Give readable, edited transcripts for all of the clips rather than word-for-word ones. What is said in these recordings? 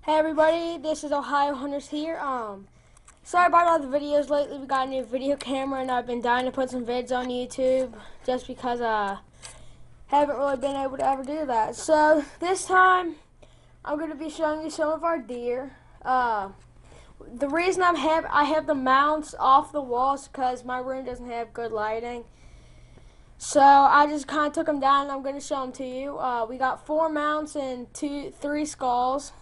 Hey everybody, this is Ohio Hunters here. Sorry about all the videos lately. We got a new video camera and I've been dying to put some vids on YouTube just because I haven't really been able to ever do that. So this time I'm going to be showing you some of our deer. The reason I have the mounts off the walls because my room doesn't have good lighting. So I just kind of took them down and I'm going to show them to you. We got 4 mounts and 3 skulls.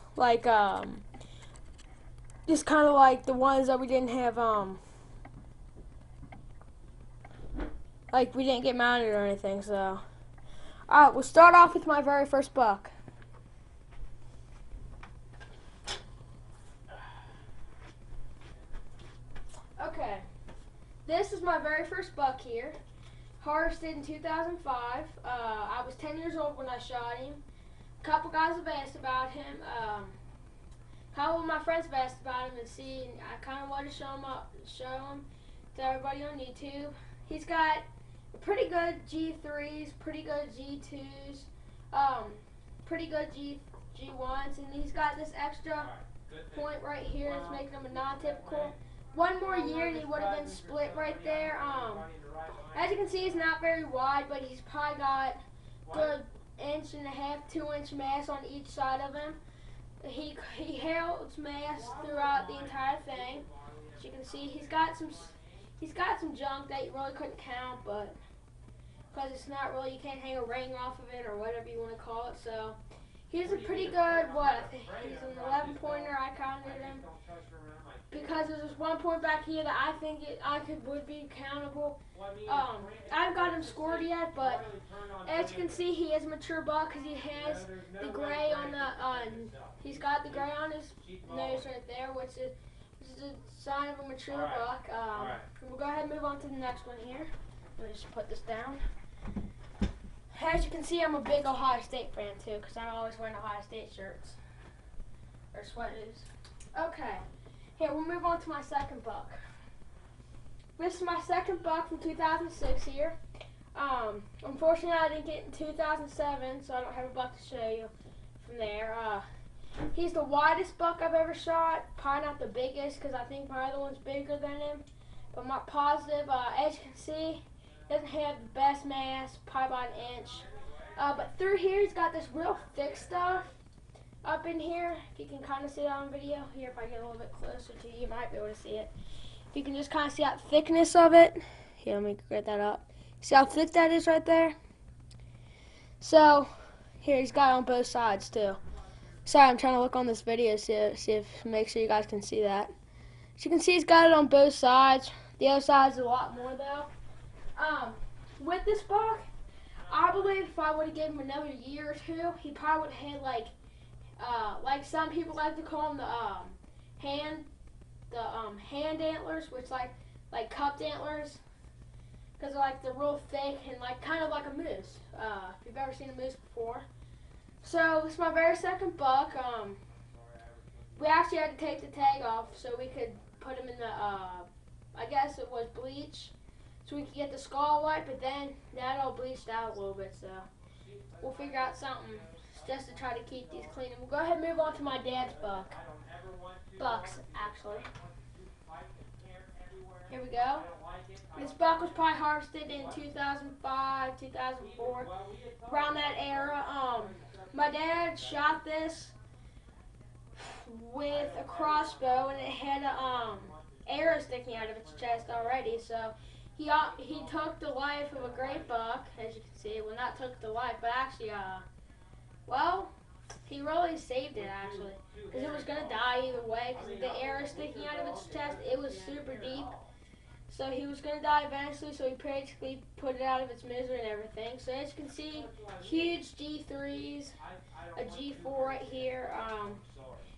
Just kind of like the ones that we didn't have, like we didn't get mounted or anything, so. Alright, we'll start off with my very first buck. Okay, this is my very first buck here. Harvested in 2005. I was 10 years old when I shot him. A couple guys have asked about him. A couple of my friends have asked about him and I kind of want to show him to everybody on YouTube. He's got pretty good G3s, pretty good G2s, pretty good G1s, and he's got this extra point right here that's making him a non-typical. One more year and he would have been split right there. As you can see, he's not very wide, but he's probably got good 1.5 to 2 inch mass on each side of him. He holds mass throughout the entire thing. As you can see, he's got some junk that you really couldn't count, but because it's not really, you can't hang a ring off of it or whatever you want to call it. So he's a pretty good, I think he's an 11 pointer. I counted him because there's this one point back here that I think would be countable. I haven't got him scored yet, but as you can see, he is a mature buck because he has the gray on he's got the gray on his nose right there, which is a sign of a mature buck. We'll go ahead and move on to the next one here. Let me just put this down. As you can see, I'm a big Ohio State fan too, because I'm always wearing Ohio State shirts or sweaters. Okay, here we'll move on to my second buck. This is my second buck from 2006 here. Unfortunately, I didn't get in 2007, so I don't have a buck to show you from there. He's the widest buck I've ever shot. Probably not the biggest, because I think my other one's bigger than him. But I'm not positive. As you can see, he doesn't have the best mass, probably about 1 inch. But through here, he's got this real thick stuff up in here. If you can kind of see that on video. Here, if I get a little bit closer to you, you might be able to see it. If you can just kind of see that thickness of it. Here, let me get that up. See how thick that is right there? So, here, he's got it on both sides, too. Sorry, I'm trying to look on this video, make sure you guys can see that. As you can see, he's got it on both sides. The other side's a lot more, though. With this buck, I believe if I would have given him another year or two, he probably would have had like some people like to call them the hand antlers, which like cupped antlers, because they're real thick and kind of like a moose. If you've ever seen a moose before. So this is my very second buck. We actually had to take the tag off so we could put him in the I guess it was bleach, so we could get the skull white, but then that all bleached out a little bit, so we'll figure out something just to try to keep these clean. And we'll go ahead and move on to my dad's bucks, actually. Here we go. This buck was probably harvested in 2005, 2004, around that era. My dad shot this with a crossbow, and it had a arrow sticking out of its chest already. So he took the life of a great buck, as you can see. Well, not took the life, but actually, well, he really saved it actually, because it was gonna die either way. Because the arrow sticking out of its chest, it was super deep. So he was going to die eventually, so he basically put it out of its misery and everything. So as you can see, huge G3s, a G4 right here.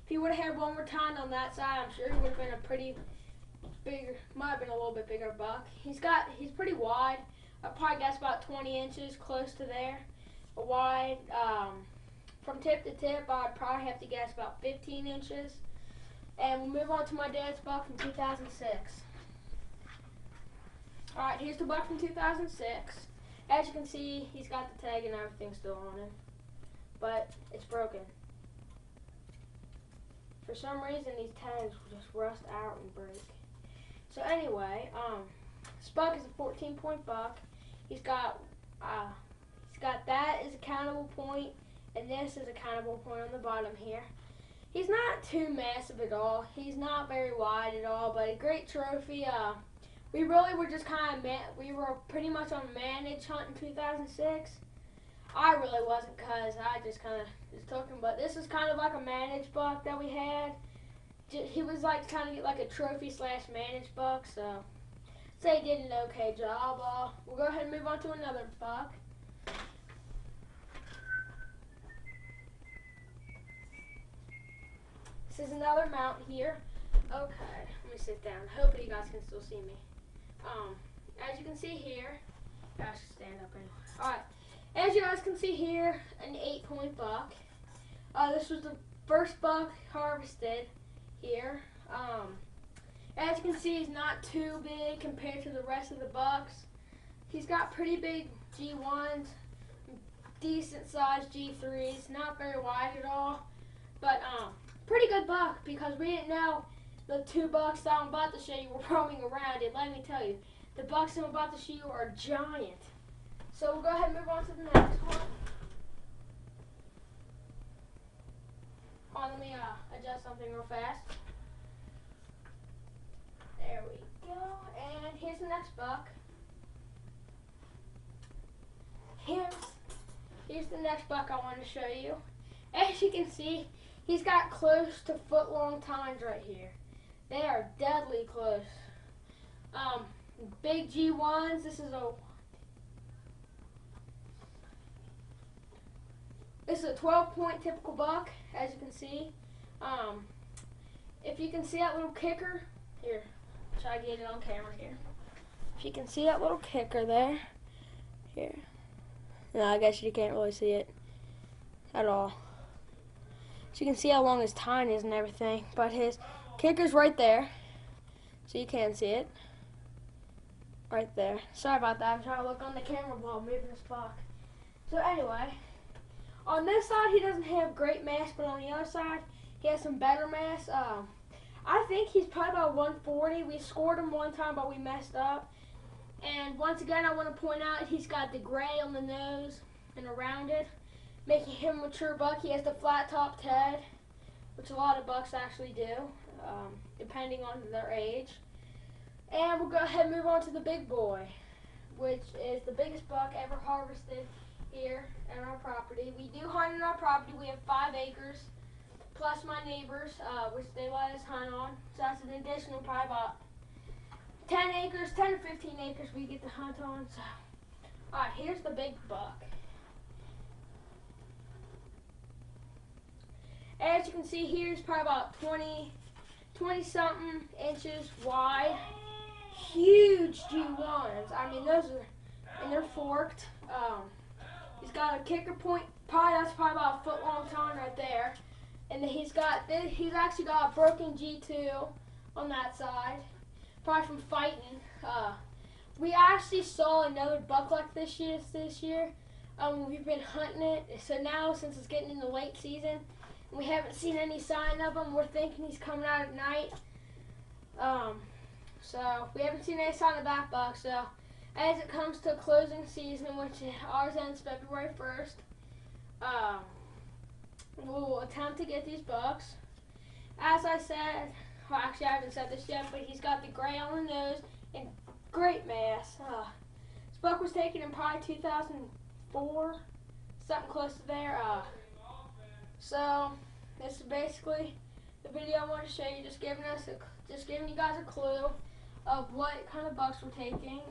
If he would have had one more time on that side, I'm sure he would have been a pretty bigger, might have been a little bit bigger buck. He's pretty wide. I probably guess about 20 inches, close to there. Wide. From tip to tip, I'd probably have to guess about 15 inches. And we'll move on to my dad's buck from 2006. Alright, here's the buck from 2006. As you can see, he's got the tag and everything still on him, but it's broken. for some reason these tags will just rust out and break. So anyway, this buck is a 14-point buck. He's got that as a countable point, and this is a countable point on the bottom here. He's not too massive at all. He's not very wide at all, but a great trophy. We really were just we were pretty much on manage hunt in 2006. I really wasn't, because I just kind of was talking, but this is kind of like a managed buck that we had. He was like trying to get like a trophy / managed buck, so say he did an okay job. We'll go ahead and move on to another buck. This is another mount here. Okay, let me sit down. Hopefully you guys can still see me. As you can see here, I should stand up anyway. Alright, as you guys can see here, an 8-point buck. This was the first buck harvested here. As you can see, he's not too big compared to the rest of the bucks. He's got pretty big G1s, decent sized G3s, not very wide at all, but pretty good buck, because we didn't know the 2 bucks that I'm about to show you were roaming around, and let me tell you, the bucks I'm about to show you are giant. So we'll go ahead and move on to the next one. Let me adjust something real fast. There we go, and here's the next buck. Here's the next buck I want to show you. As you can see, he's got close to foot-long tines right here. They are deadly close. Big G1s. This is a 12-point typical buck, as you can see. If you can see that little kicker, here, try to get it on camera here. If you can see that little kicker there, here. No, I guess you can't really see it at all. So you can see how long his tine is and everything, but his kicker's right there, so you can see it. Right there. Sorry about that, I'm trying to look on the camera while moving this buck. So anyway, on this side he doesn't have great mass, but on the other side he has some better mass. I think he's probably about 140. We scored him one time, but we messed up. And once again, I want to point out he's got the gray on the nose and around it, making him a mature buck. He has the flat top head, which a lot of bucks actually do, depending on their age. And we'll go ahead and move on to the big boy, which is the biggest buck ever harvested here at our property. We do hunt on our property. We have 5 acres, plus my neighbors, which they let us hunt on. So that's an additional probably about 10 acres, 10 to 15 acres we get to hunt on. So, alright, here's the big buck. As you can see here, it's probably about 20 something inches wide. Huge G1s. I mean, those are, and they're forked. He's got a kicker point, that's probably about a foot long tine right there. And then he's actually got a broken G2 on that side, probably from fighting. We actually saw another buck like this year. We've been hunting it, so now since it's getting in the late season, we haven't seen any sign of him. We're thinking he's coming out at night. So we haven't seen any sign of that buck. So as it comes to closing season, which ours ends February 1st, we'll attempt to get these bucks. As I said, well, actually I haven't said this yet, but he's got the gray on the nose and great mass. This buck was taken in probably 2004, something close to there. So this is basically the video I want to show you, just giving you guys a clue of what kind of bucks we're taking.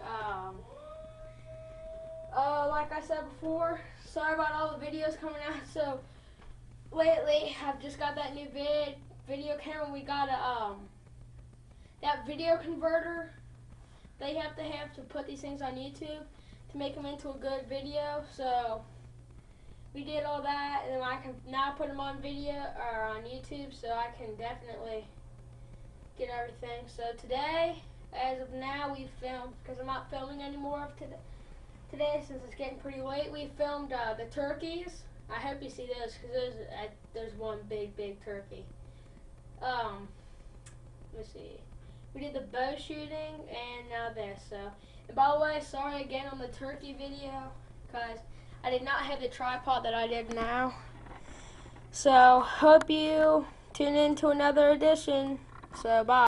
Like I said before, sorry about all the videos coming out. So lately, I've just got that new video camera. We got that video converter they have to put these things on YouTube to make them into a good video. So we did all that, and then I can now put them on video or on YouTube, so I can definitely get everything. So today, as of now, we filmed, because I'm not filming anymore of today since it's getting pretty late. We filmed the turkeys. I hope you see those, because there's one big turkey. Let's see. We did the bow shooting and now this. So, and by the way, sorry again on the turkey video because I did not have the tripod that I did now. So, hope you tune in to another edition. So, bye.